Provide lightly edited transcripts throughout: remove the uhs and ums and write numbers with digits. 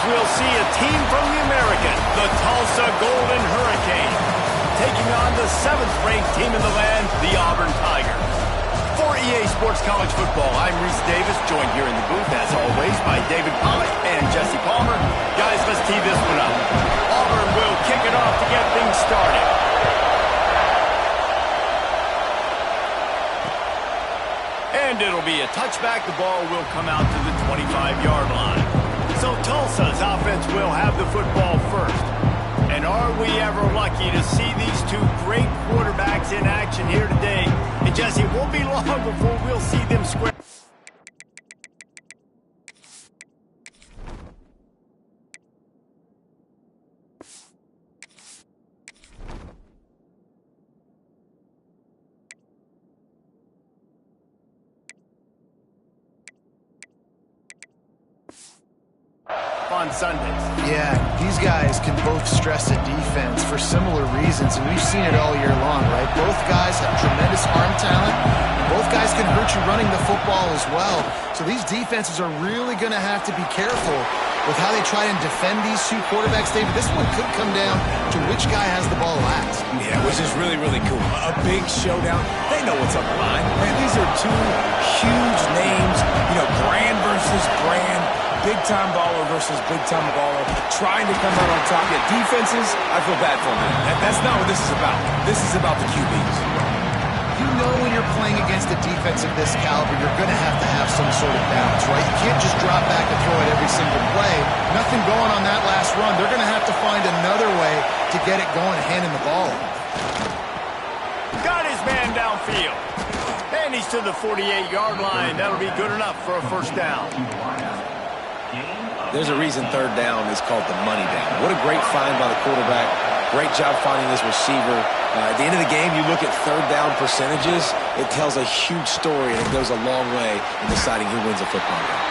we'll see a team from the American, the Tulsa Golden Hurricane, taking on the 7th-ranked team in the land, the Auburn Tigers. For EA Sports College Football, I'm Reese Davis, joined here in the booth, as always, by David Pollack and Jesse Palmer. Guys, let's tee this one up. Auburn will kick it off to get things started. And it'll be a touchback. The ball will come out to the 25-yard line. So Tulsa's offense will have the football first. And are we ever lucky to see these two great quarterbacks in action here today? And Jesse, it won't be long before we'll see them square. On Sundays. Yeah, these guys can both stress a defense for similar reasons, and we've seen it all year long, right? Both guys have tremendous arm talent. Both guys can hurt you running the football as well. So these defenses are really going to have to be careful with how they try and defend these two quarterbacks. David, this one could come down to which guy has the ball last. Yeah, which is really, really cool. A big showdown. They know what's on the line. Man, these are two huge names. You know, brand versus brand. Big-time baller versus big-time baller, trying to come out on top. Yeah, defenses, I feel bad for them. That's not what this is about. This is about the QBs. You know when you're playing against a defense of this caliber, you're going to have some sort of balance, right? You can't just drop back and throw it every single play. Nothing going on that last run. They're going to have to find another way to get it going, handing the ball. Got his man downfield. And he's to the 48-yard line. That'll be good enough for a first down. There's a reason third down is called the money down. What a great find by the quarterback. Great job finding his receiver. At the end of the game, you look at third down percentages. It tells a huge story, and it goes a long way in deciding who wins a football game.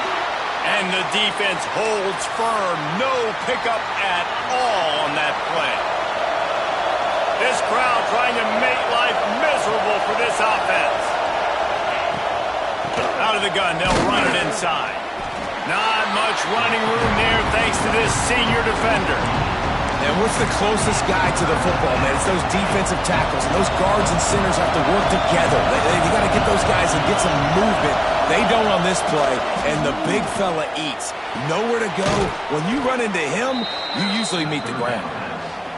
And the defense holds firm. No pickup at all on that play. This crowd trying to make life miserable for this offense. Out of the gun, they'll run it inside. Not much running room there thanks to this senior defender. And what's the closest guy to the football, man? It's those defensive tackles. And those guards and centers have to work together. They got to get those guys and get some movement. They don't on this play. And the big fella eats. Nowhere to go. When you run into him, you usually meet the ground.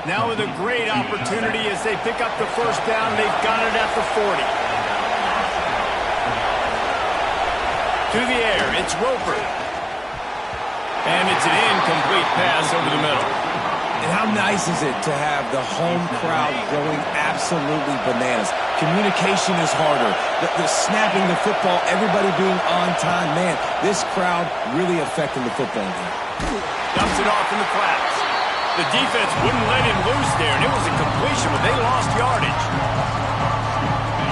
Now with a great opportunity as they pick up the first down. They've got it at the 40. To the air, it's Roper. And it's an incomplete pass over the middle. And how nice is it to have the home crowd going absolutely bananas? Communication is harder. The snapping the football, everybody being on time. Man, this crowd really affecting the football game. Dumps it off in the flats. The defense wouldn't let him loose there, and it was a completion, but they lost yardage.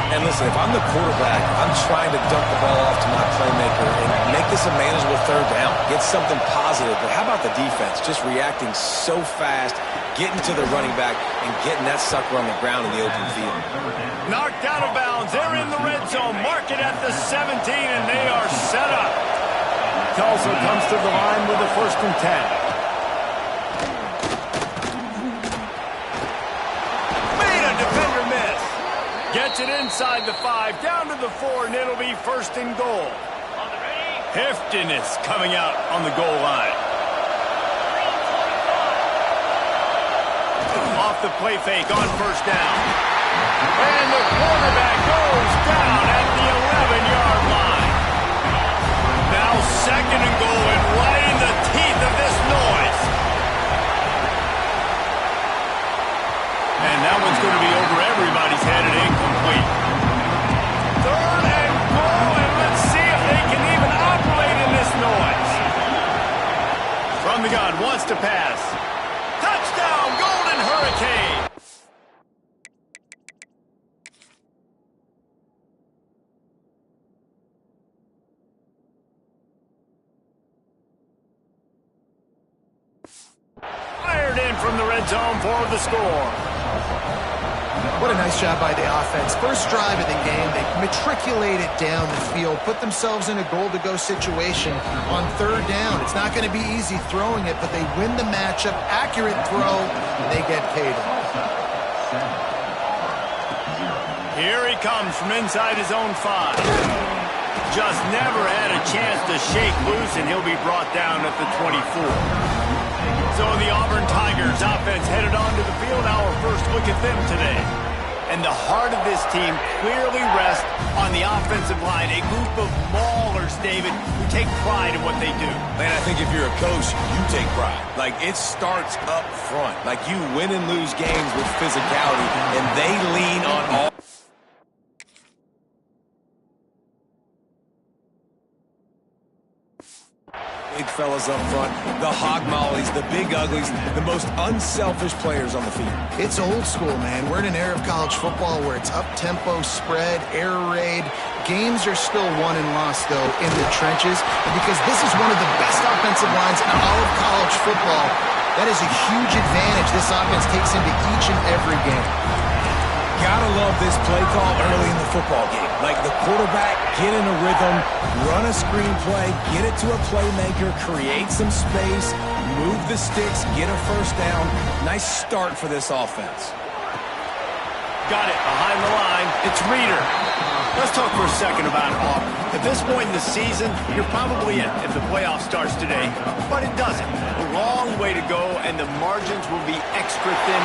And listen, if I'm the quarterback, I'm trying to dump the ball off to my playmaker and make this a manageable third down. Get something positive. But how about the defense? Just reacting so fast, getting to the running back, and getting that sucker on the ground in the open field. Knocked out of bounds. They're in the red zone. Mark it at the 17, and they are set up. Tulsa comes to the line with a 1st and 10. Gets it inside the 5, down to the 4, and it'll be 1st and goal. Hifton is coming out on the goal line. Off the play fake on 1st down. And the quarterback goes down at the 11-yard line. Now 2nd and goal, and right in the teeth of this noise. And that one's going to be over everybody's head and incomplete. 3rd and goal, and let's see if they can even operate in this noise. From the gun, wants to pass. Touchdown, Golden Hurricane! Fired in from the red zone for the score. What a nice job by the offense. First drive of the game, they matriculate it down the field, put themselves in a goal-to-go situation on third down. It's not going to be easy throwing it, but they win the matchup. Accurate throw, and they get paid off. Here he comes from inside his own 5. Just never had a chance to shake loose, and he'll be brought down at the 24. So the Auburn Tigers offense headed onto the field. Our first look at them today. And the heart of this team clearly rests on the offensive line. A group of maulers, David, who take pride in what they do. Man, I think if you're a coach, you take pride. Like, it starts up front. Like, you win and lose games with physicality, and they lean on all. Big fellas up front, the hog mollies, the big uglies, the most unselfish players on the field. It's old school, man. We're in an era of college football where it's up-tempo, spread, air raid. Games are still won and lost, though, in the trenches. And because this is one of the best offensive lines in all of college football, that is a huge advantage this offense takes into each and every game. Gotta love this play call early in the football game. Like, the quarterback, get in a rhythm, run a screen play, get it to a playmaker, create some space, move the sticks, get a first down. Nice start for this offense. Got it behind the line. It's Reeder. Let's talk for a second about Auburn. At this point in the season, you're probably in if the playoff starts today, but it doesn't. A long way to go, and the margins will be extra thin.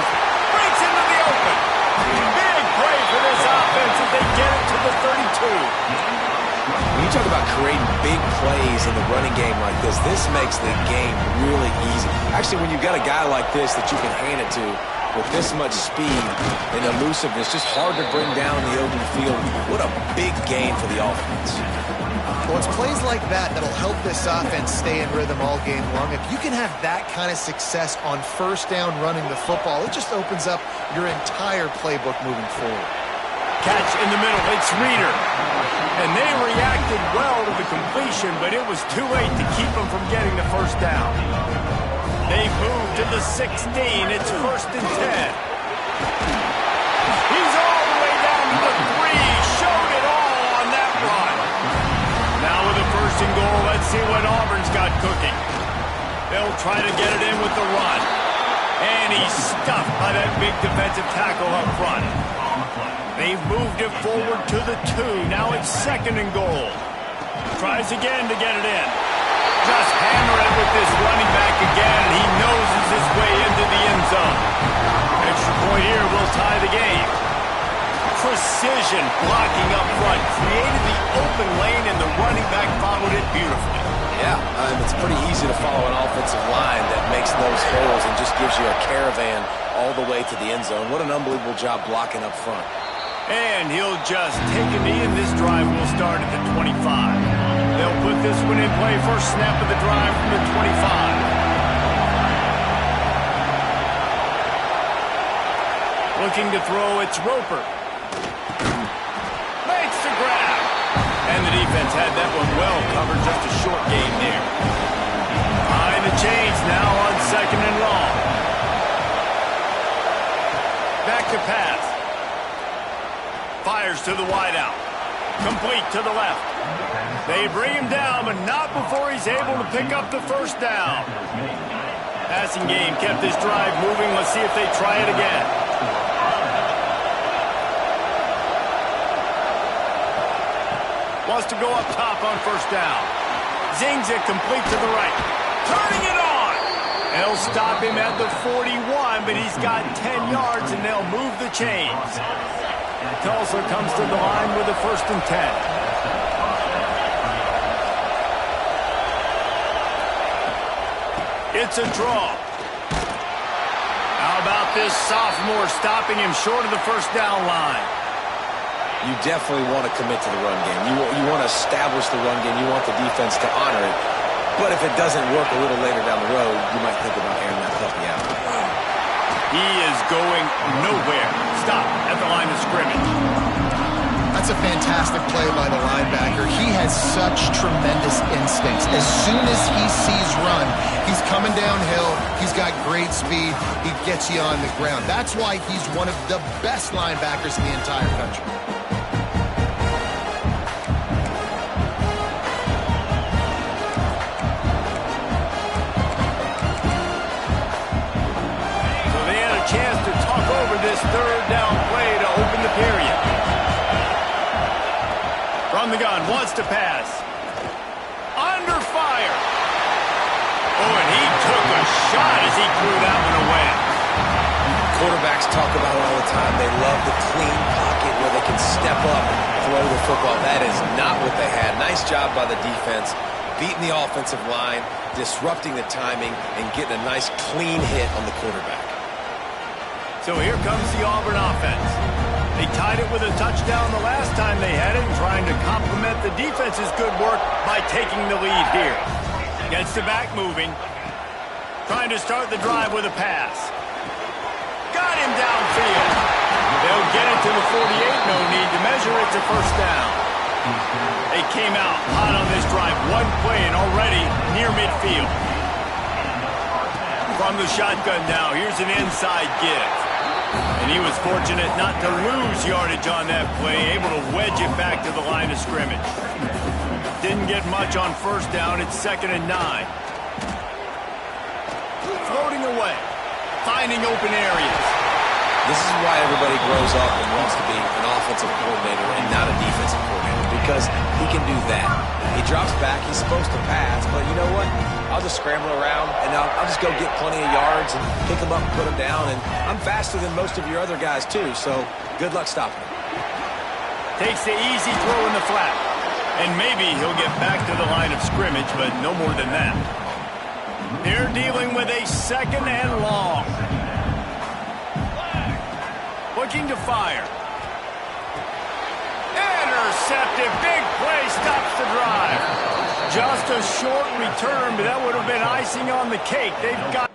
Breaks into the open. Big play for this offense as they get it to the 32. When you talk about creating big plays in the running game like this makes the game really easy. Actually, when you've got a guy like this that you can hand it to with this much speed and elusiveness, just hard to bring down in the open field. What a big game for the offense. Well, it's plays like that that'll help this offense stay in rhythm all game long. If you can have that kind of success on first down running the football, it just opens up your entire playbook moving forward. Catch in the middle. It's Reeder. And they reacted well to the completion, but it was too late to keep them from getting the first down. They move to the 16. It's 1st and 10. He's all the way down to the 3. Showed it all on that run. Now with a 1st and goal, let's see what Auburn's got cooking. They'll try to get it in with the run. And he's stuffed by that big defensive tackle up front. They've moved it forward to the 2. Now it's 2nd and goal. Tries again to get it in. Just hammer it with this running back again, and he noses his way into the end zone. Extra point here will tie the game. Precision blocking up front. Created the open lane, and the running back followed it beautifully. Yeah, it's pretty easy to follow an offensive line that makes those holes and just gives you a caravan all the way to the end zone. What an unbelievable job blocking up front. And he'll just take a knee, and this drive will start at the 25. They'll put this one in play. First snap of the drive from the 25. Looking to throw, it's Roper. Makes the grab. And the defense had that one well covered. Just a short gain there. Behind the chains now on 2nd and long. Back to pass. Fires to the wideout. Complete to the left. They bring him down, but not before he's able to pick up the first down. Passing game kept this drive moving. Let's see if they try it again. Wants to go up top on first down. Zings it complete to the right. Turning it on. They'll stop him at the 41, but he's got 10 yards, and they'll move the chains. Tulsa comes to the line with a 1st and 10. It's a draw. How about this sophomore stopping him short of the first down line? You definitely want to commit to the run game. You want to establish the run game. You want the defense to honor it. But if it doesn't work a little later down the road, you might think about airing that puppy out. He is going nowhere. Stop at the line of scrimmage. I That's a fantastic play by the linebacker. He has such tremendous instincts. As soon as he sees run, he's coming downhill. He's got great speed. He gets you on the ground. That's why he's one of the best linebackers in the entire country. So they had a chance to talk over this third down play to open the period. From the gun, wants to pass. Under fire. Oh, and he took a shot as he threw that one away. Quarterbacks talk about it all the time. They love the clean pocket where they can step up and throw the football. That is not what they had. Nice job by the defense, beating the offensive line, disrupting the timing, and getting a nice clean hit on the quarterback. So here comes the Auburn offense. They tied it with a touchdown the last time they had it, and trying to complement the defense's good work by taking the lead here. Gets the back moving. Trying to start the drive with a pass. Got him downfield. They'll get it to the 48. No need to measure it to first down. They came out hot on this drive. One play and already near midfield. From the shotgun now, here's an inside give. And he was fortunate not to lose yardage on that play, able to wedge it back to the line of scrimmage. Didn't get much on first down. It's 2nd and 9. Floating away, finding open areas. This is why everybody grows up and wants to be an offensive coordinator and not a defensive coordinator, because he can do that. He drops back. He's supposed to pass, but you know what? I'll just scramble around, and I'll just go get plenty of yards and pick them up and put them down, and I'm faster than most of your other guys, too, so good luck stopping him. Takes the easy throw in the flat, and maybe he'll get back to the line of scrimmage, but no more than that. They're dealing with a 2nd and long. Looking to fire. Intercepted. Big play stops the drive. Just a short return, but that would have been icing on the cake. They've got...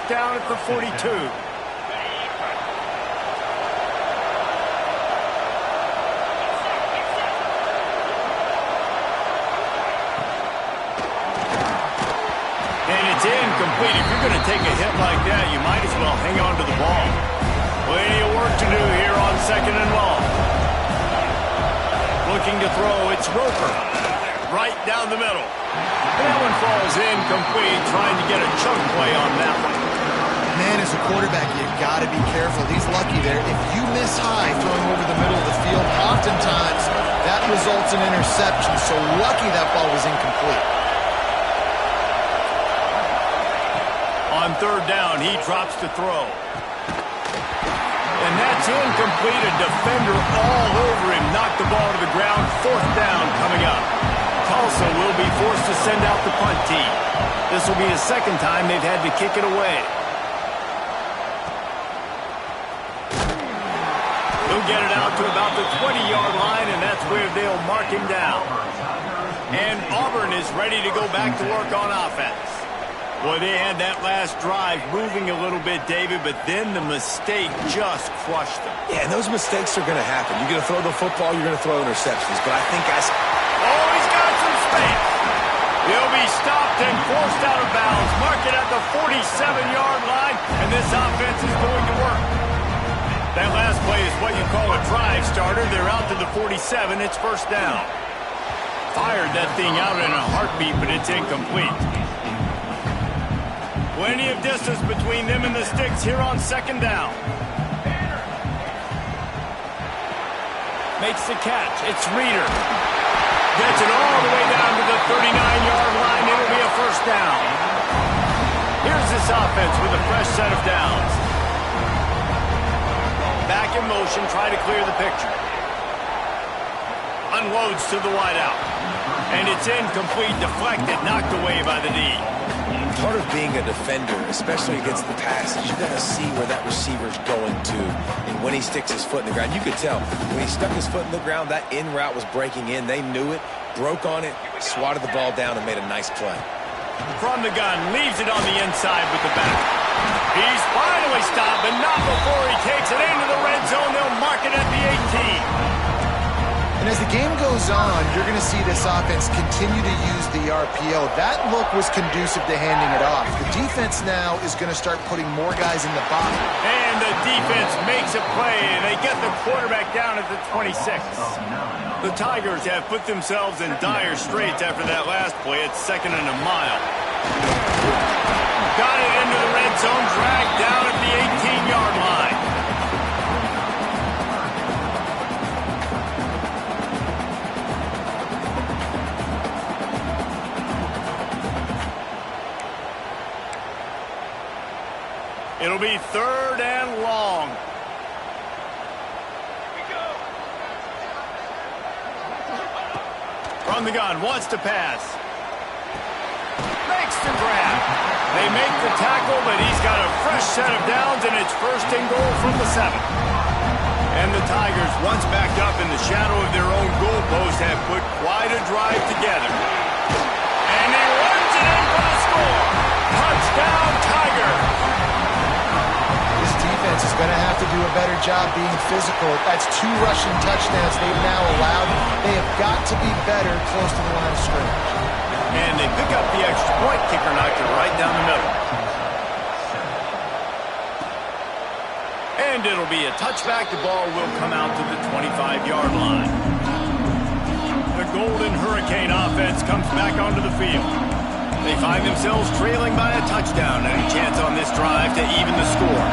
down at the 42. It's incomplete. If you're going to take a hit like that, you might as well hang on to the ball. Plenty of work to do here on 2nd and long. Looking to throw, it's Roper. Right down the middle. That one falls incomplete, trying to get a chunk play on that one. Man, as a quarterback, you've got to be careful. He's lucky there. If you miss high throwing over the middle of the field, oftentimes that results in interception. So lucky that ball was incomplete. On 3rd down, he drops to throw. And that's incomplete. A defender all over him. Knocked the ball to the ground. 4th down coming up. Tulsa will be forced to send out the punt team. This will be the 2nd time they've had to kick it away. He'll get it out to about the 20-yard line, and that's where they'll mark him down. And Auburn is ready to go back to work on offense. Boy, they had that last drive moving a little bit, David, but then the mistake just crushed them. Yeah, and those mistakes are going to happen. You're going to throw the football, you're going to throw interceptions. But I think oh, he's got some space. He'll be stopped and forced out of bounds. Mark it at the 47-yard line, and this offense is going to work. That last play is what you call a drive starter. They're out to the 47. It's 1st down. Fired that thing out in a heartbeat, but it's incomplete. Plenty of distance between them and the sticks here on 2nd down. Makes the catch. It's Reeder. Gets it all the way down to the 39-yard line. It'll be a 1st down. Here's this offense with a fresh set of downs. Back in motion, try to clear the picture. Unloads to the wideout. And it's incomplete, deflected, knocked away by the D. Part of being a defender, especially against the passes, you got to see where that receiver's going to. And when he sticks his foot in the ground, you could tell. When he stuck his foot in the ground, that in route was breaking in. They knew it, broke on it, swatted the ball down, and made a nice play. From the gun, leaves it on the inside with the back. He's finally stopped, but not before he takes it into the red zone. They'll mark it at the 18. And as the game goes on, you're going to see this offense continue to use the RPO. That look was conducive to handing it off. The defense now is going to start putting more guys in the box. And the defense makes a play. They get the quarterback down at the 26. The Tigers have put themselves in dire straits after that last play. It's 2nd and a mile. Got it into the red zone, dragged down at the 18-yard line. It'll be 3rd and long. From the gun, wants to pass. Makes the grab. They make the tackle, but he's got a fresh set of downs, and it's 1st and goal from the 7. And the Tigers, once backed up in the shadow of their own goalpost, have put quite a drive together. And he runs it in for the score. Touchdown, Tigers. Defense is going to have to do a better job being physical. That's 2 rushing touchdowns they've now allowed. They have got to be better close to the line of scrimmage. And they pick up the extra point. Kicker knocked it right down the middle. And it'll be a touchback. The ball will come out to the 25-yard line. The Golden Hurricane offense comes back onto the field. They find themselves trailing by a touchdown. Any chance on this drive to even the score?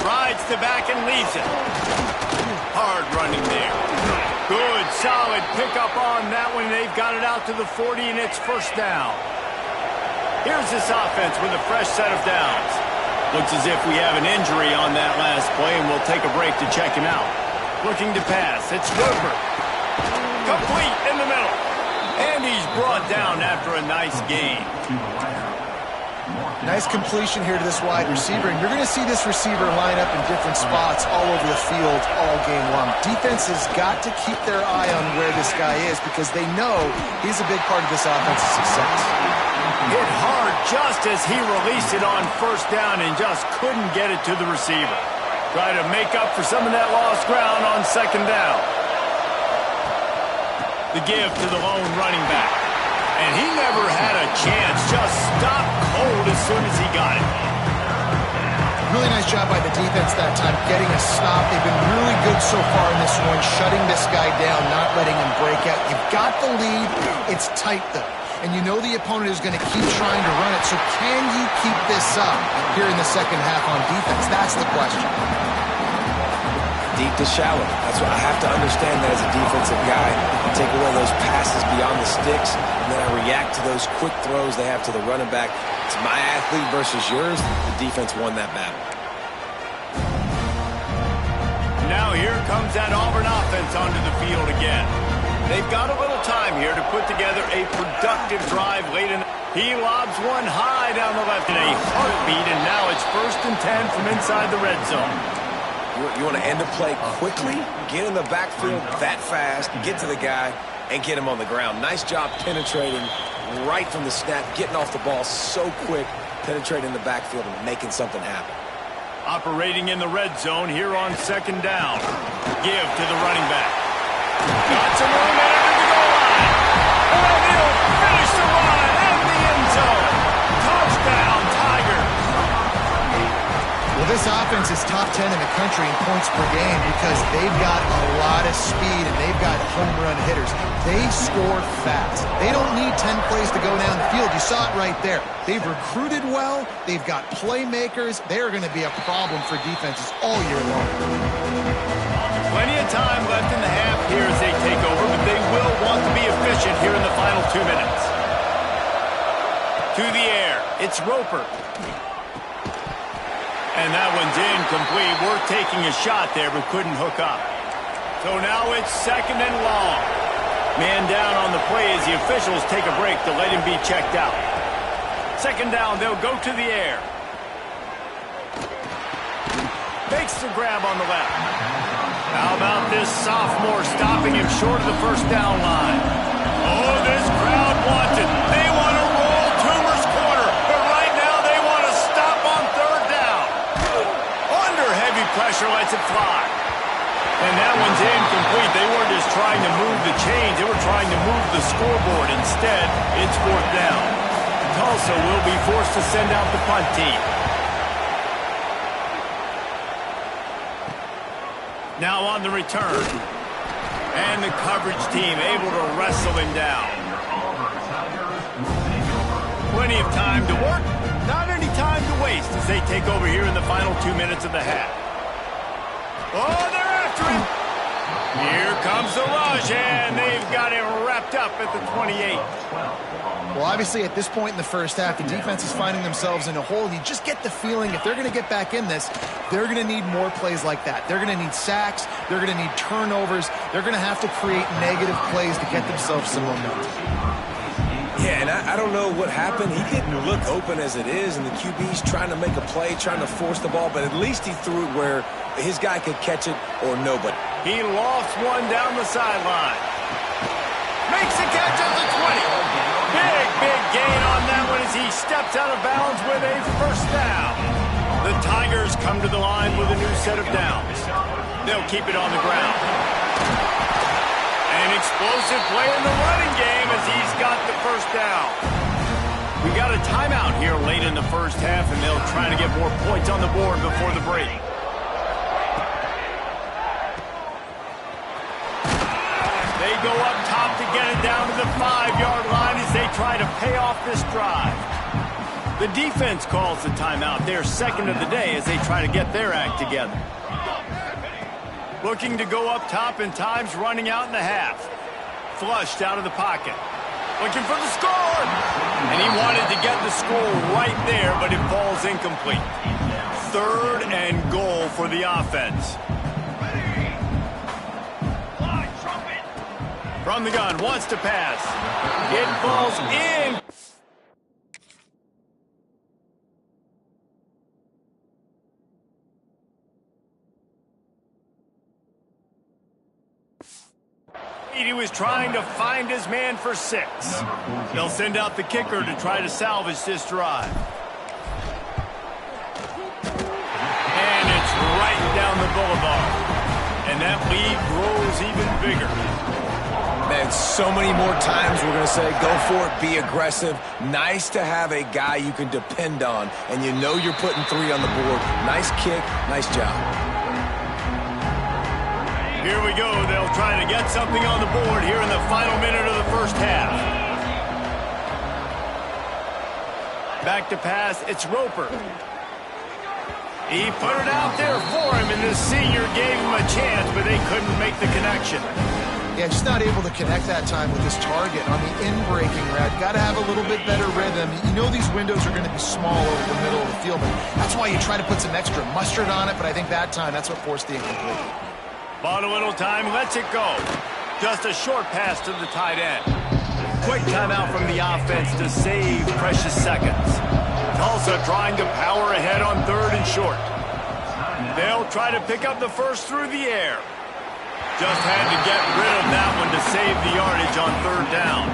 Rides the back and leaves it. Hard running there. Good, solid pickup on that one. They've got it out to the 40, and it's 1st down. Here's this offense with a fresh set of downs. Looks as if we have an injury on that last play, and we'll take a break to check him out. Looking to pass. It's Roper. Complete in the middle. And he's brought down after a nice gain. Nice completion here to this wide receiver, and you're going to see this receiver line up in different spots all over the field all game long. Defense has got to keep their eye on where this guy is because they know he's a big part of this offense's success. Hit hard just as he released it on 1st down and just couldn't get it to the receiver. Try to make up for some of that lost ground on 2nd down. The give to the lone running back. And he never had a chance, just stopped cold as soon as he got it. Really nice job by the defense that time, getting a stop. They've been really good so far in this one, shutting this guy down, not letting him break out. You've got the lead. It's tight, though. And you know the opponent is going to keep trying to run it. So can you keep this up here in the 2nd half on defense? That's the question. Deep to shallow. That's what I have to understand that as a defensive guy. I take away those passes beyond the sticks, and then I react to those quick throws they have to the running back. It's my athlete versus yours. The defense won that battle. Now here comes that Auburn offense onto the field again. They've got a little time here to put together a productive drive late in. He lobs one high down the left in a heartbeat, and now it's 1st and 10 from inside the red zone. You want to end a play quickly, get in the backfield that fast, get to the guy, and get him on the ground. Nice job penetrating right from the snap, getting off the ball so quick, penetrating the backfield and making something happen. Operating in the red zone here on 2nd down. Give to the running back. Got some room at the goal line. And he'll finish the run in the end zone. Touchdown, Tigers. Well, this offense is top 10 in the country in points per game because they've got a lot of speed and they've got home run hitters. They score fast. They don't need 10 plays to go down the field. You saw it right there. They've recruited well. They've got playmakers. They're going to be a problem for defenses all year long. Plenty of time left in the half here as they take over, but they will want to be efficient here in the final 2 minutes. To the air. It's Roper. And that one's incomplete. Worth taking a shot there, but couldn't hook up. So now it's 2nd and long. Man down on the play as the officials take a break to let him be checked out. Second down, they'll go to the air. Makes the grab on the left. How about this sophomore stopping him short of the first down line? Oh, this crowd wants it. They want to roll Toomer's corner, but right now they want to stop on third down. Under heavy pressure, lets it fly. And that one's incomplete. They weren't just trying to move the chains. They were trying to move the scoreboard. Instead, it's fourth down. Tulsa will be forced to send out the punt team. Now on the return. And the coverage team able to wrestle him down. Plenty of time to work. Not any time to waste as they take over here in the final 2 minutes of the half. Oh, they're after him. Here comes the rush, and they've got him wrapped up at the 28. Well, obviously, at this point in the first half, the defense is finding themselves in a hole. You just get the feeling if they're going to get back in this, they're going to need more plays like that. They're going to need sacks. They're going to need turnovers. They're going to have to create negative plays to get themselves some momentum. Yeah, and I don't know what happened. He didn't look open as it is, and the QB's trying to make a play, trying to force the ball, but at least he threw it where his guy could catch it or nobody. He lofts one down the sideline. Makes the catch at the 20. Big gain on that one as he steps out of bounds with a first down. The Tigers come to the line with a new set of downs. They'll keep it on the ground. An explosive play in the running game as he's got the first down. We got a timeout here late in the first half, and they'll try to get more points on the board before the break. They go up top to get it down to the 5-yard line as they try to pay off this drive. The defense calls the timeout. They're second of the day as they try to get their act together. Looking to go up top, and time's running out in the half. Flushed out of the pocket. Looking for the score! And he wanted to get the score right there, but it falls incomplete. Third and goal for the offense. From the gun, wants to pass. It falls in. He was trying to find his man for 6. They'll send out the kicker to try to salvage this drive. And it's right down the boulevard. And that lead grows even bigger. Man, so many more times we're going to say, go for it, be aggressive. Nice to have a guy you can depend on, and you know you're putting 3 on the board. Nice kick, nice job. Here we go. They'll try to get something on the board here in the final minute of the first half. Back to pass, it's Roper. He put it out there for him, and the senior gave him a chance, but they couldn't make the connection. Yeah, just not able to connect that time with his target on the in-breaking route. Got to have a little bit better rhythm. You know these windows are going to be small over the middle of the field, and that's why you try to put some extra mustard on it, but I think that time, that's what forced the incomplete. Bought a little time, lets it go. Just a short pass to the tight end. Quick timeout from the offense to save precious seconds. Tulsa trying to power ahead on third and short. They'll try to pick up the first through the air. Just had to get rid of that one to save the yardage on third down.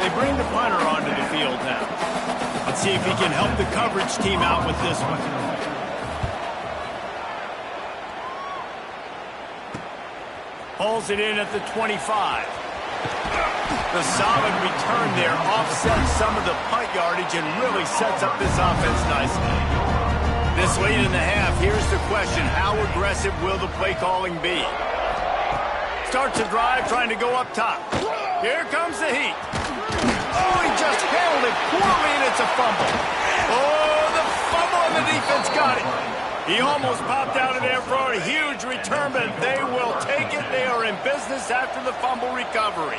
They bring the punter onto the field now. Let's see if he can help the coverage team out with this one. Pulls it in at the 25. The solid return there offsets some of the punt yardage and really sets up this offense nicely. This late in the half, here's the question. How aggressive will the play calling be? Starts a drive trying to go up top. Here comes the heat. Oh, he just handled it poorly, and it's a fumble. Oh, the fumble, and the defense got it. He almost popped out of there for a huge return, but they will take it. They are in business after the fumble recovery.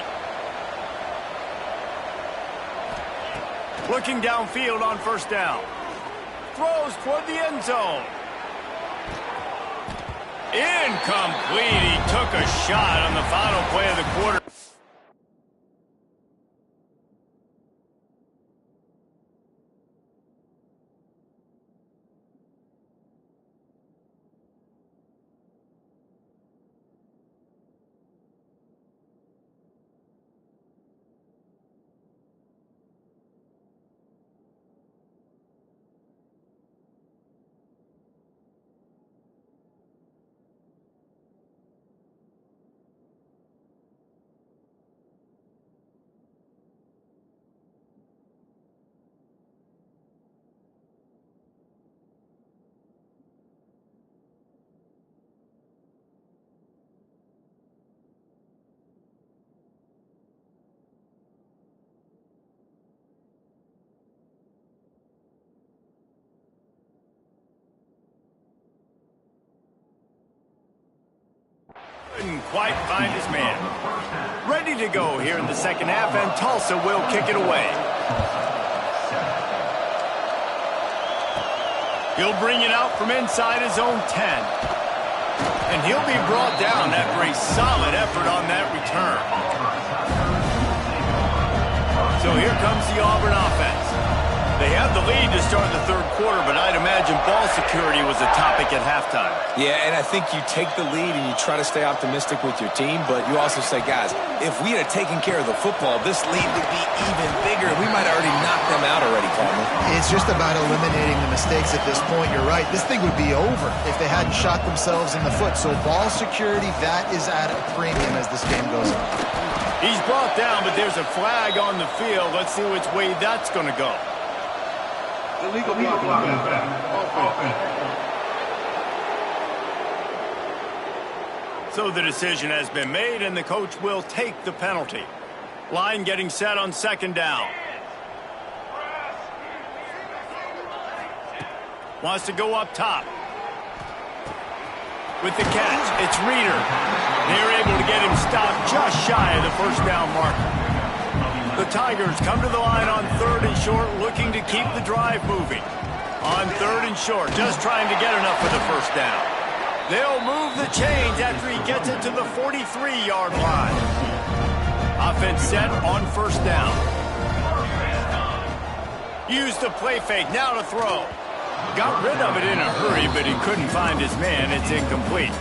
Looking downfield on first down. Throws toward the end zone. Incomplete. He took a shot on the final play of the quarter. Couldn't quite find his man. Ready to go here in the second half, and Tulsa will kick it away. He'll bring it out from inside his own 10. And he'll be brought down after a solid effort on that return. So here comes the Auburn offense. They have the lead to start the third quarter, but I'd imagine ball security was a topic at halftime. Yeah, and I think you take the lead and you try to stay optimistic with your team, but you also say, guys, if we had taken care of the football, this lead would be even bigger. We might have already knocked them out already, Coleman. It's just about eliminating the mistakes at this point. You're right. This thing would be over if they hadn't shot themselves in the foot. So ball security, that is at a premium as this game goes on. He's brought down, but there's a flag on the field. Let's see which way that's going to go. Illegal blocking. So the decision has been made, and the coach will take the penalty. Line getting set on second down. Wants to go up top. With the catch, it's Reeder. They're able to get him stopped just shy of the first down marker. The Tigers come to the line on third and short, looking to keep the drive moving. On third and short, just trying to get enough for the first down. They'll move the chains after he gets it to the 43-yard line. Offense set on first down. Used the play fake, now to throw. Got rid of it in a hurry, but he couldn't find his man. It's incomplete.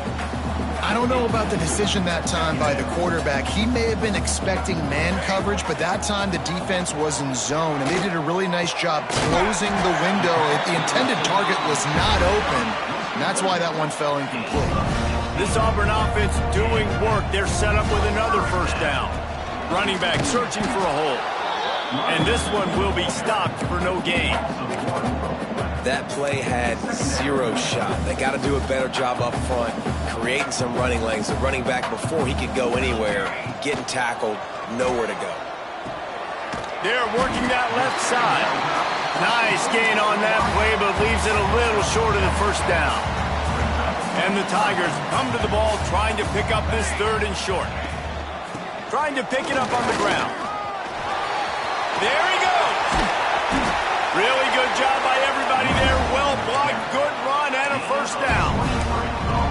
I don't know about the decision that time by the quarterback. He may have been expecting man coverage, but that time the defense was in zone, and they did a really nice job closing the window. The intended target was not open, and that's why that one fell incomplete. This Auburn offense doing work. They're set up with another first down. Running back searching for a hole. And this one will be stopped for no gain. That play had zero shot. They got to do a better job up front, creating some running lanes. The running back, before he could go anywhere, getting tackled, nowhere to go. They're working that left side. Nice gain on that play, but leaves it a little short of the first down. And the Tigers come to the ball trying to pick up this third and short. Trying to pick it up on the ground. There he goes. Really good job by everybody there. Well blocked, good run, and a first down.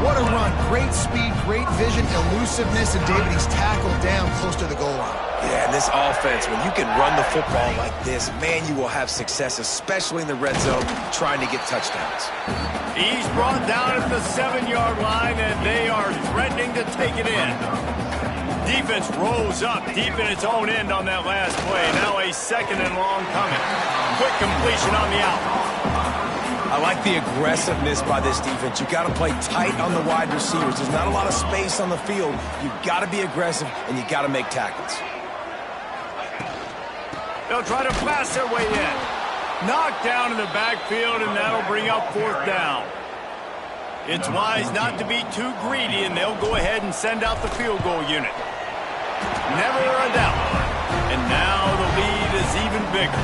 What a run. Great speed, great vision, elusiveness, and David, he's tackled down close to the goal line. Yeah, and this offense, when you can run the football like this, man, you will have success, especially in the red zone, trying to get touchdowns. He's brought down at the 7-yard line, and they are threatening to take it in. Defense rolls up deep in its own end on that last play. Now a second and long coming. Quick completion on the out. I like the aggressiveness by this defense. You got to play tight on the wide receivers. There's not a lot of space on the field. You got to be aggressive, and you got to make tackles. They'll try to blast their way in. Knocked down in the backfield, and that'll bring up fourth down. It's wise not to be too greedy, and they'll go ahead and send out the field goal unit. Never a doubt. And now the lead is even bigger.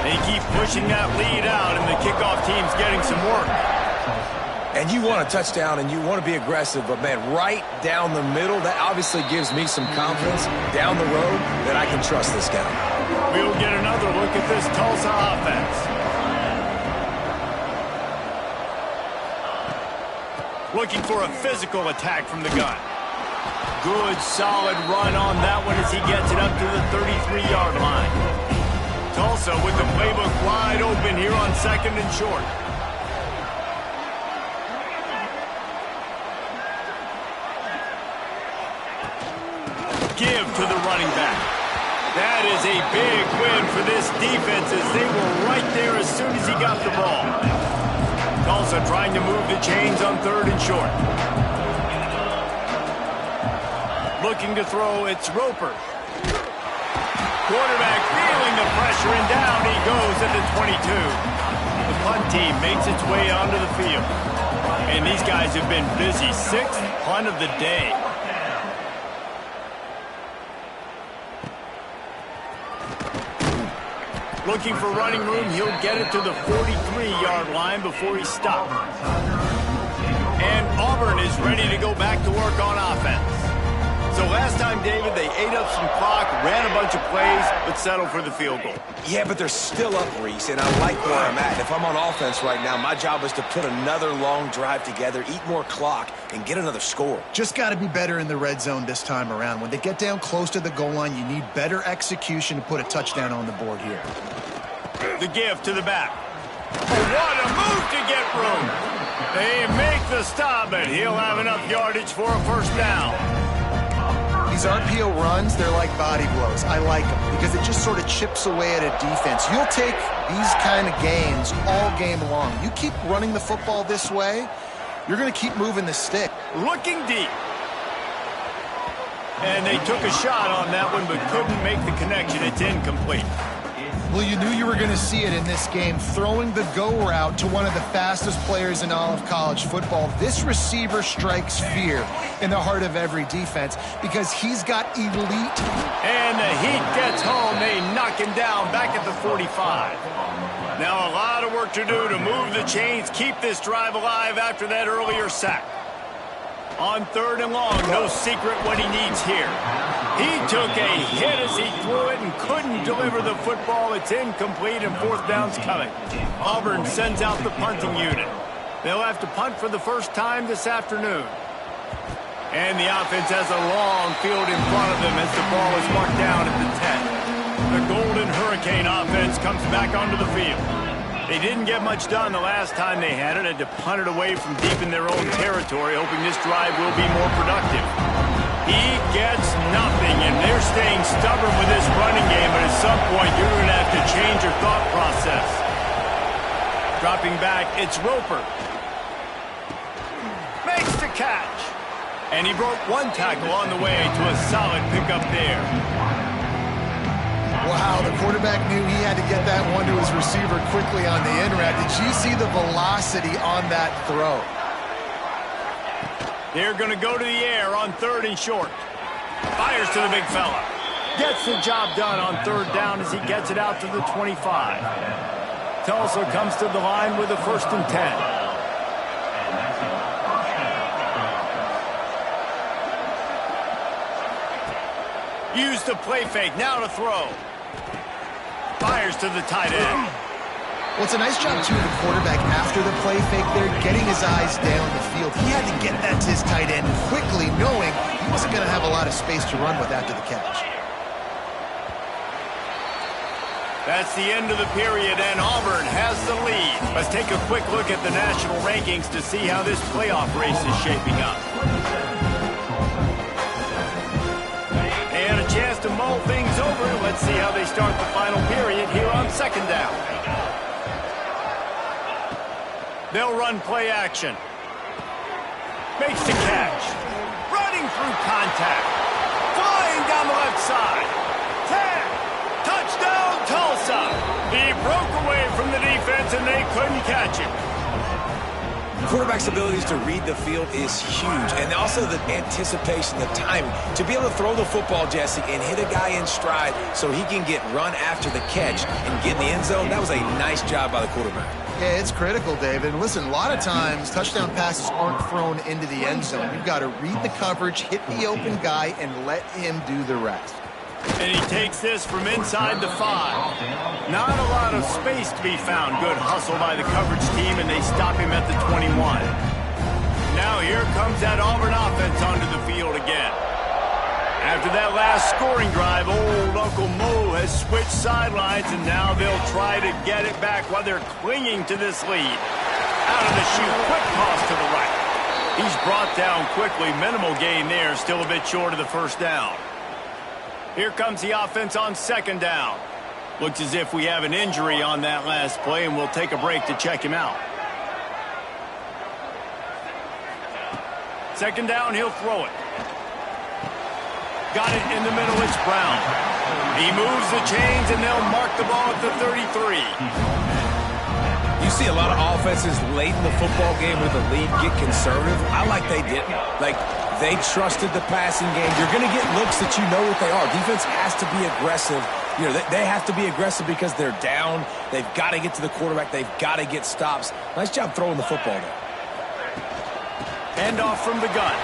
They keep pushing that lead out, and the kickoff team's getting some work. And you want a touchdown, and you want to be aggressive, but, man, right down the middle, that obviously gives me some confidence down the road that I can trust this guy. We'll get another look at this Tulsa offense. Looking for a physical attack from the gun. Good, solid run on that one as he gets it up to the 33-yard line. Tulsa with the playbook wide open here on second and short. Give to the running back. That is a big win for this defense as they were right there as soon as he got the ball. Tulsa trying to move the chains on third and short. Looking to throw, it's Roper. Quarterback feeling the pressure, and down he goes at the 22. The punt team makes its way onto the field. And these guys have been busy. Sixth punt of the day. Looking for running room, he'll get it to the 43-yard line before he stops. And Auburn is ready to go back to work on offense. So last time, David, they ate up some clock, ran a bunch of plays, but settled for the field goal. Yeah, but they're still up, Reese, and I like where I'm at. If I'm on offense right now, my job is to put another long drive together, eat more clock, and get another score. Just got to be better in the red zone this time around. When they get down close to the goal line, you need better execution to put a touchdown on the board here. The give to the back. Oh, what a move to get room. They make the stop, but he'll have enough yardage for a first down. These RPO runs, they're like body blows. I like them because it just sort of chips away at a defense. You'll take these kind of games all game long. You keep running the football this way, you're going to keep moving the stick. Looking deep. And they took a shot on that one, but couldn't make the connection. It's incomplete. Well, you knew you were going to see it in this game, throwing the go route to one of the fastest players in all of college football. This receiver strikes fear in the heart of every defense because he's got elite. And the heat gets home. They knock him down back at the 45. Now a lot of work to do to move the chains, keep this drive alive after that earlier sack. On 3rd and long, no secret what he needs here. He took a hit as he threw it and couldn't deliver the football. It's incomplete and 4th down's coming. Auburn sends out the punting unit. They'll have to punt for the first time this afternoon. And the offense has a long field in front of them as the ball is marked down at the 10. The Golden Hurricane offense comes back onto the field. They didn't get much done the last time they had it. Had to punt it away from deep in their own territory, hoping this drive will be more productive. He gets nothing, and they're staying stubborn with this running game, but at some point you're going to have to change your thought process. Dropping back, it's Roper. Makes the catch. And he broke one tackle on the way to a solid pickup there. Wow, the quarterback knew he had to get that one to his receiver quickly on the in route. Did you see the velocity on that throw? They're going to go to the air on 3rd and short. Fires to the big fella. Gets the job done on 3rd down as he gets it out to the 25. Tulsa comes to the line with a 1st and 10. Use the play fake, now to throw. Fires to the tight end. Well, it's a nice job, too, of the quarterback after the play fake there, getting his eyes down the field. He had to get that to his tight end quickly, knowing he wasn't going to have a lot of space to run with after the catch. That's the end of the period, and Auburn has the lead. Let's take a quick look at the national rankings to see how this playoff race is shaping up. Chance to mull things over. Let's see how they start the final period here on 2nd down. They'll run play action. Makes the catch. Running through contact. Flying down the left side. 10. Touchdown, Tulsa. He broke away from the defense and they couldn't catch him. Quarterback's abilities to read the field is huge, and also the anticipation, the timing. To be able to throw the football, Jesse, and hit a guy in stride so he can get run after the catch and get in the end zone, that was a nice job by the quarterback. Yeah, it's critical, David. Listen, a lot of times touchdown passes aren't thrown into the end zone. You've got to read the coverage, hit the open guy, and let him do the rest. And he takes this from inside the 5. Not a lot of space to be found. Good hustle by the coverage team, and they stop him at the 21. Now here comes that Auburn offense onto the field again. After that last scoring drive, old Uncle Mo has switched sidelines, and now they'll try to get it back while they're clinging to this lead. Out of the chute, quick toss to the right. He's brought down quickly. Minimal gain there, still a bit short of the 1st down. Here comes the offense on 2nd down. Looks as if we have an injury on that last play, and we'll take a break to check him out. 2nd down, he'll throw it. Got it in the middle, it's Brown. He moves the chains, and they'll mark the ball at the 33. You see a lot of offenses late in the football game with a lead get conservative. I like they didn't. They trusted the passing game. You're going to get looks that you know what they are. Defense has to be aggressive. You know, they have to be aggressive because they're down. They've got to get to the quarterback. They've got to get stops. Nice job throwing the football there. Handoff from the gun.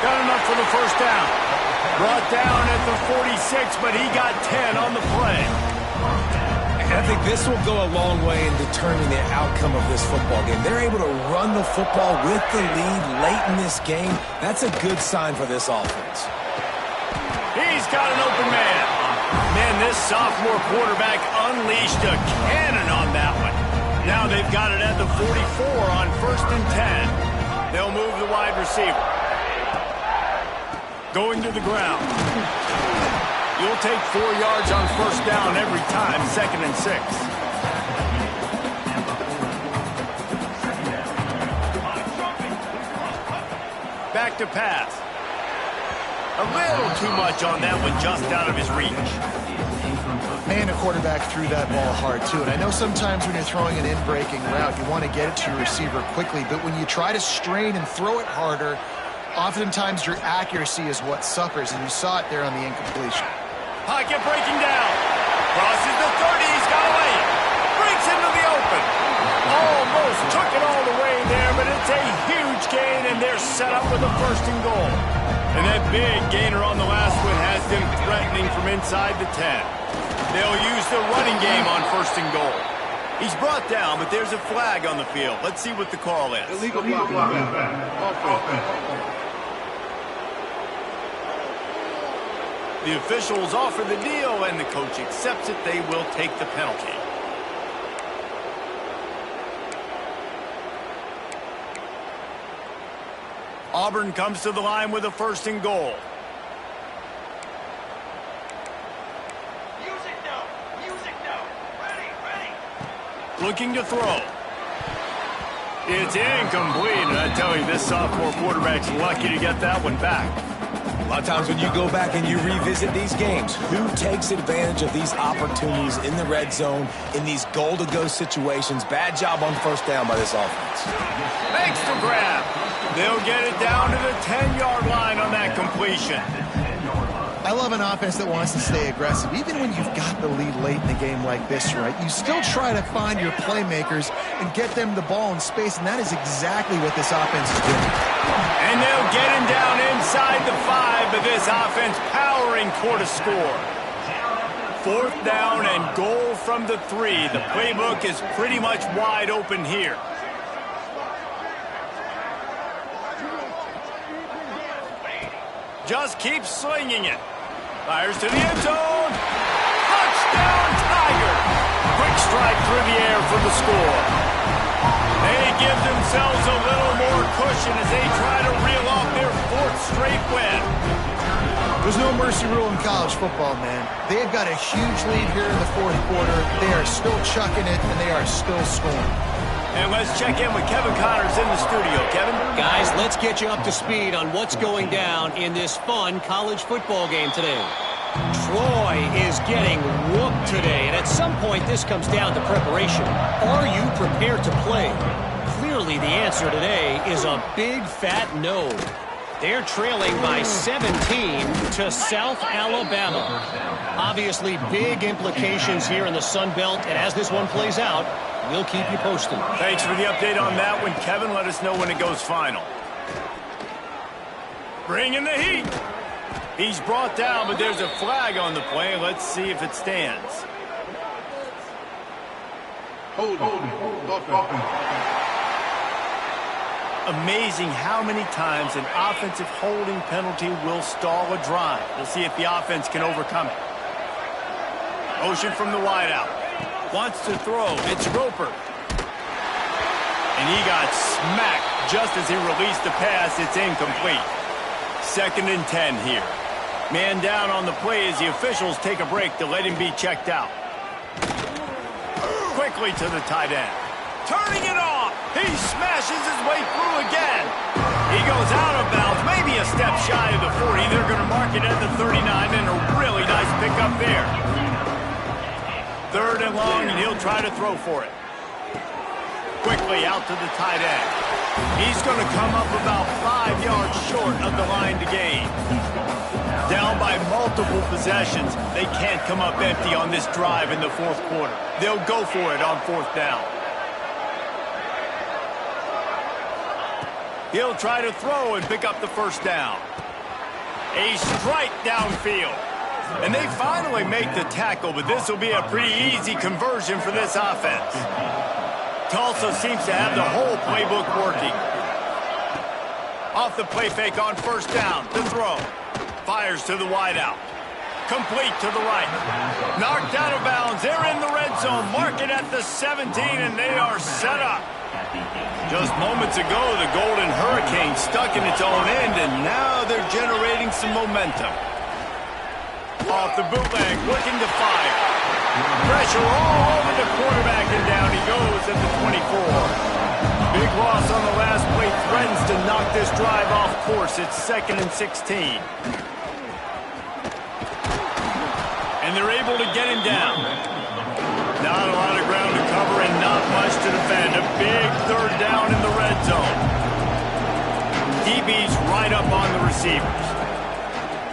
Got enough for the first down. Brought down at the 46, but he got 10 on the play. I think this will go a long way in determining the outcome of this football game. They're able to run the football with the lead late in this game. That's a good sign for this offense. He's got an open man. Man, this sophomore quarterback unleashed a cannon on that one. Now they've got it at the 44 on 1st and 10. They'll move the wide receiver. Going to the ground. You'll take 4 yards on 1st down every time, 2nd and 6. Back to pass. A little too much on that one, just out of his reach. Man, the quarterback threw that ball hard, too. And I know sometimes when you're throwing an in-breaking route, you want to get it to your receiver quickly. But when you try to strain and throw it harder, oftentimes your accuracy is what suffers. And you saw it there on the incompletion. Pocket breaking down. Crosses the 30. He's got away. Breaks into the open. Almost took it all the way there, but it's a huge gain, and they're set up with a 1st and goal. And that big gainer on the last one has them threatening from inside the 10. They'll use the running game on 1st and goal. He's brought down, but there's a flag on the field. Let's see what the call is. Illegal blocking. Offense. The officials offer the deal, and the coach accepts it. They will take the penalty. Auburn comes to the line with a 1st and goal. Music no. Ready. Looking to throw. It's incomplete, and I tell you, this sophomore quarterback's lucky to get that one back. A lot of times when you go back and you revisit these games, who takes advantage of these opportunities in the red zone, in these goal-to-go situations? Bad job on 1st down by this offense. Makes the grab. They'll get it down to the 10-yard line on that completion. I love an offense that wants to stay aggressive. Even when you've got the lead late in the game like this, right, you still try to find your playmakers and get them the ball in space, and that is exactly what this offense is doing. And they'll get him down inside the 5, but this offense powering toward a score. 4th down and goal from the 3. The playbook is pretty much wide open here. Just keeps slinging it. Fires to the end zone. Touchdown, Tiger. Quick strike through the air for the score. They give themselves a little more cushion as they try to reel off their 4th straight win. There's no mercy rule in college football, man. They've got a huge lead here in the 4th quarter. They are still chucking it, and they are still scoring. And let's check in with Kevin Connors in the studio. Kevin? Guys, let's get you up to speed on what's going down in this fun college football game today. Troy is getting whooped today, and at some point this comes down to preparation. Are you prepared to play? Clearly the answer today is a big fat no. They're trailing by 17 to South Alabama. Obviously big implications here in the Sun Belt, and as this one plays out, we'll keep you posted. Thanks for the update on that one, Kevin. Let us know when it goes final. Bring in the heat. He's brought down, but there's a flag on the play. Let's see if it stands. Hold. Amazing how many times an offensive holding penalty will stall a drive. We'll see if the offense can overcome it. Motion from the wideout. Wants to throw. It's Roper. And he got smacked just as he released the pass. It's incomplete. 2nd and 10 here. Man down on the play as the officials take a break to let him be checked out. Quickly to the tight end. Turning it off. He smashes his way through again. He goes out of bounds, maybe a step shy of the 40. They're going to mark it at the 39, and a really nice pickup there. 3rd and long, and he'll try to throw for it. Quickly out to the tight end. He's going to come up about 5 yards short of the line to gain. Down by multiple possessions, they can't come up empty on this drive in the 4th quarter. They'll go for it on 4th down. He'll try to throw and pick up the first down. A strike downfield. And they finally make the tackle, but this will be a pretty easy conversion for this offense. Tulsa seems to have the whole playbook working. Off the play fake on first down. The throw. Fires to the wideout. Complete to the right. Knocked out of bounds. They're in the red zone. Mark it at the 17, and they are set up. Just moments ago, the Golden Hurricane stuck in its own end, and now they're generating some momentum. Off the bootleg, looking to fire. Pressure all over the quarterback, and down he goes at the 24. Big loss on the last play threatens to knock this drive off course. It's 2nd and 16. And they're able to get him down. Not a lot of ground to cover and not much to defend. A big 3rd down in the red zone. DB's right up on the receivers.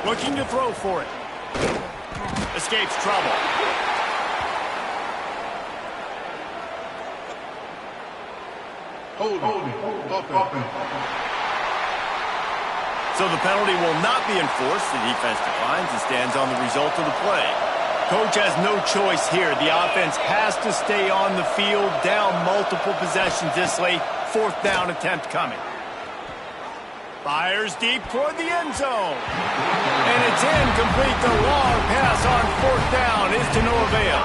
Looking to throw for it. Escapes trouble. Holding. So the penalty will not be enforced. The defense declines and stands on the result of the play. Coach has no choice here. The offense has to stay on the field, down multiple possessions this late. 4th down attempt coming. Fires deep toward the end zone. And it's incomplete. The long pass on 4th down is to no avail.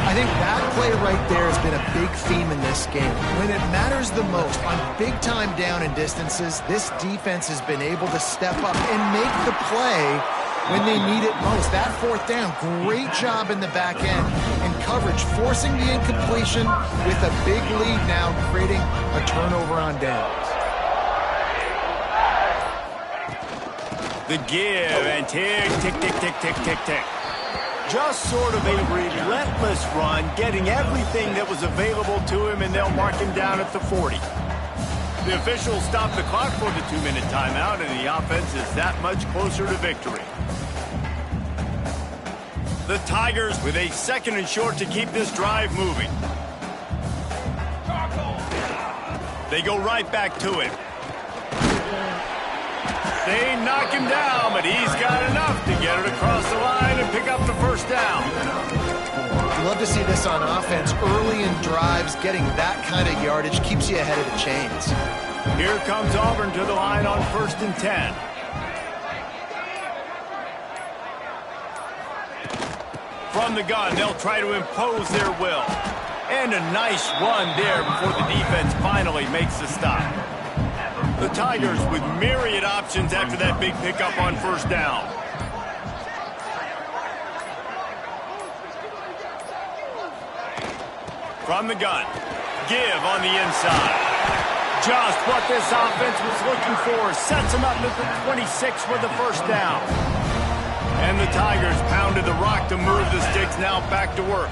I think that play right there has been a big theme in this game. When it matters the most, on big-time down and distances, this defense has been able to step up and make the play when they need it most. That 4th down, great job in the back end and coverage, forcing the incompletion with a big lead now, creating a turnover on downs. The give and tick, tick, tick, tick, tick, tick, tick. Just sort of a relentless run, getting everything that was available to him, and they'll mark him down at the 40. The officials stop the clock for the 2-minute timeout, and the offense is that much closer to victory. The Tigers with a 2nd and short to keep this drive moving. They go right back to him. They knock him down, but he's got enough to get it across the line and pick up the first down. You love to see this on offense. Early in drives, getting that kind of yardage keeps you ahead of the chains. Here comes Auburn to the line on 1st and 10. From the gun, they'll try to impose their will. And a nice run there before the defense finally makes the stop. The Tigers with myriad options after that big pickup on 1st down. From the gun, give on the inside. Just what this offense was looking for. Sets them up at the 26 for the first down. And the Tigers pounded the rock to move the sticks, now back to work.